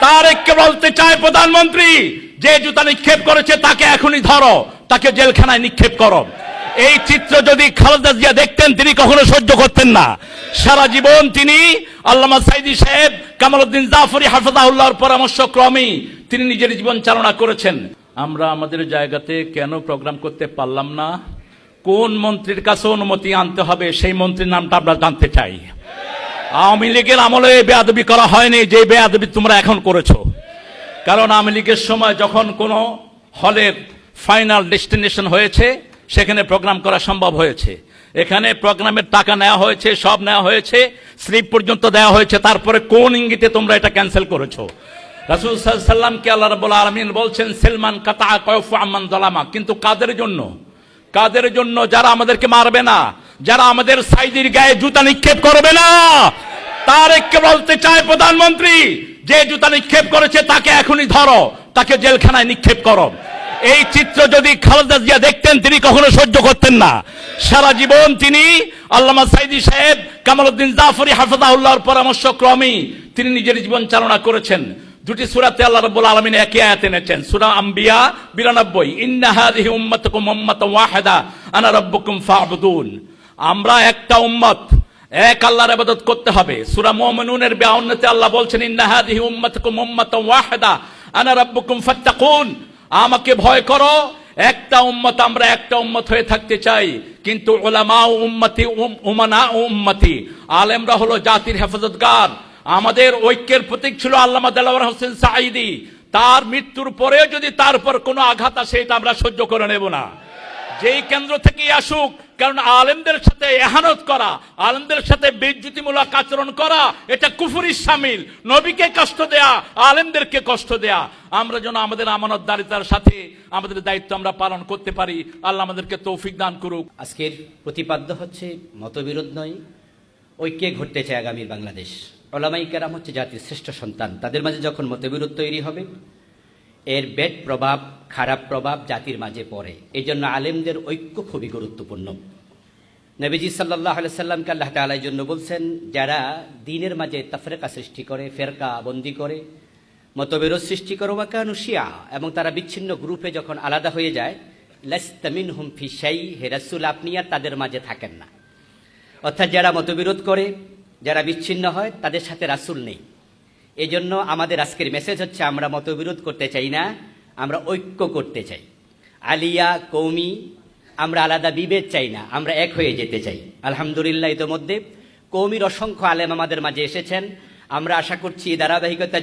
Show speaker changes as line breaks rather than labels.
তারেককে বলতে চায় প্রধানমন্ত্রী, যে জুতা নিক্ষেপ করেছে তাকে এখনই ধরো, তাকে জেলখানায় নিক্ষেপ করো। এই চিত্র যদি খালেদা জিয়া দেখতেন তিনি কখনো সহ্য করতেন না। সারা জীবন তিনি আল্লামা সাইদি সাহেব, কামালউদ্দিন জাফরি হাফিজাহুল্লাহর পরামর্শক্রমেই তিনি নিজের জীবন চালনা করেছেন। আমরা আমাদের জায়গাতে কেন প্রোগ্রাম করতে পারলাম না? কোন মন্ত্রীর কাছে অনুমতি আনতে হবে সেই মন্ত্রীর নামটা আমরা জানতে চাই। আওয়ামী লীগের আমলে বেয়াদবি করা হয়নি যে বেয়াদবি তোমরা এখন করেছো। কারণ আওয়ামী লীগের সময় যখন কোনো হলের ফাইনাল ডেস্টিনেশন হয়েছে সেখানে প্রোগ্রাম করা সম্ভব হয়েছে। এখানে প্রোগ্রামের টাকা নেওয়া হয়েছে, সব নেওয়া হয়েছে, স্লিপ পর্যন্ত দেওয়া হয়েছে। তারপরে কোন ইঙ্গিতে তোমরা এটা ক্যান্সেল করেছো? রাসূল সাল্লাল্লাহু আলাইহি ওয়াসাল্লামকে আল্লাহ রাব্বুল আলামিন বলছেন সেলমান কাতা কয়ফু আম্মান যালামা। কিন্তু কাদের জন্য? কাদের জন্য? যারা আমাদেরকে মারবে না, যারা আমাদের সাইদির গায়ে জুতা নিক্ষেপ করবে না। তারেককে বলতে চায় প্রধানমন্ত্রী, যে জুতা নিক্ষেপ করেছে তাকে এখনই ধরো, তাকে জেলখানায় নিক্ষেপ করো। এই চিত্র যদি খালেদা জিয়া দেখতেন তিনি কখনো সহ্য করতেন না। সারা জীবন তিনি আল্লামা সাইদি সাহেব, কামালউদ্দিন জাফরি হাফিজাহুল্লাহর পরামর্শক্রমেই তিনি নিজের জীবন চালনা করেছেন। দুটি সূরাতে আল্লাহ রাব্বুল আলামিন একই আয়াত এনেছেন। সূরা আম্বিয়া 92, ইন্না হাযিহি উম্মাতুকুম উম্মাতান ওয়াহিদা আনা রাব্বুকুম ফা'বুদুন। আমরা একটা উম্মত, এক আল্লাহর ইবাদত করতে হবে। সূরা মুমিনুনের 52তে আল্লাহ বলছেন ইন্না হাযিহি উম্মাতুকুম উম্মাতান ওয়াহিদা আনা রাব্বুকুম ফাত্তাকুন। আমাকে ভয় করো। একটা উম্মত, আমরা একটা উম্মত হয়ে থাকতে চাই। কিন্তু উলামা উম্মতি উমানা উম্মতি, আলেমরা হলো জাতির হেফাজতগার। আমাদের ঐক্যের প্রতীক ছিল আল্লামা দেলাওয়ার হোসেন সাঈদী। তার মৃত্যুর পরে যদি তার উপর কোনো আঘাত আসে এটা আমরা সহ্য করে নেব না, যেই কেন্দ্র থেকেই আসুক। কারণ আলেমদের সাথে এহানত করা, আলেমদের সাথে বেইজ্জতিমূলক আচরণ করা এটা কুফরির শামিল। নবীকে কষ্ট দেয়া, আলেমদেরকে কষ্ট দেয়া। আমরা যেন আমাদের আমানতদারিতার সাথে আমাদের দায়িত্ব আমরা পালন করতে পারি। আল্লাহ আমাদেরকে তৌফিক দান করুক।
আজকের প্রতিপাদ্য হচ্ছে মতবিরোধ নয়, ঐক্যে ঘটতে চায় আগামীর বাংলাদেশ। উলামায়ে কেরাম হচ্ছে জাতির শ্রেষ্ঠ সন্তান। তাদের মাঝে যখন মতবিরোধ তৈরি হবে এর ব্যাড প্রভাব, খারাপ প্রভাব জাতির মাঝে পড়ে। এই জন্য আলেমদের ঐক্য খুবই গুরুত্বপূর্ণ। নবীজি সাল্লাল্লাহু আলাইহি সাল্লামকে আল্লাহ তাআলা এই জন্য বলছেন, যারা দ্বীনের মাঝে তাফরিকা সৃষ্টি করে, ফেরকা বন্দি করে, মতবিরোধ সৃষ্টি করে, ওয়া কানু শিয়া, এবং তারা বিচ্ছিন্ন গ্রুপে যখন আলাদা হয়ে যায়, লাস্তা মিনহুম ফি শাই, হে রাসূল আপনি আর তাদের মাঝে থাকেন না। অর্থাৎ যারা মতবিরোধ করে, যারা বিচ্ছিন্ন হয়, তাদের সাথে রাসূল নেই। এই জন্য আমাদের আজকের মেসেজ হচ্ছে আমরা মতবিরোধ করতে চাই না, আমরা ঐক্য করতে চাই। আলিয়া কৌমি আমরা আলাদা বিভেদ চাই না, আমরা এক হয়ে যেতে চাই। আলহামদুলিল্লাহ ইতোমধ্যে কৌমির অসংখ্য আলেম আমাদের মাঝে এসেছেন। আমরা আশা করছি ধারাবাহিকতা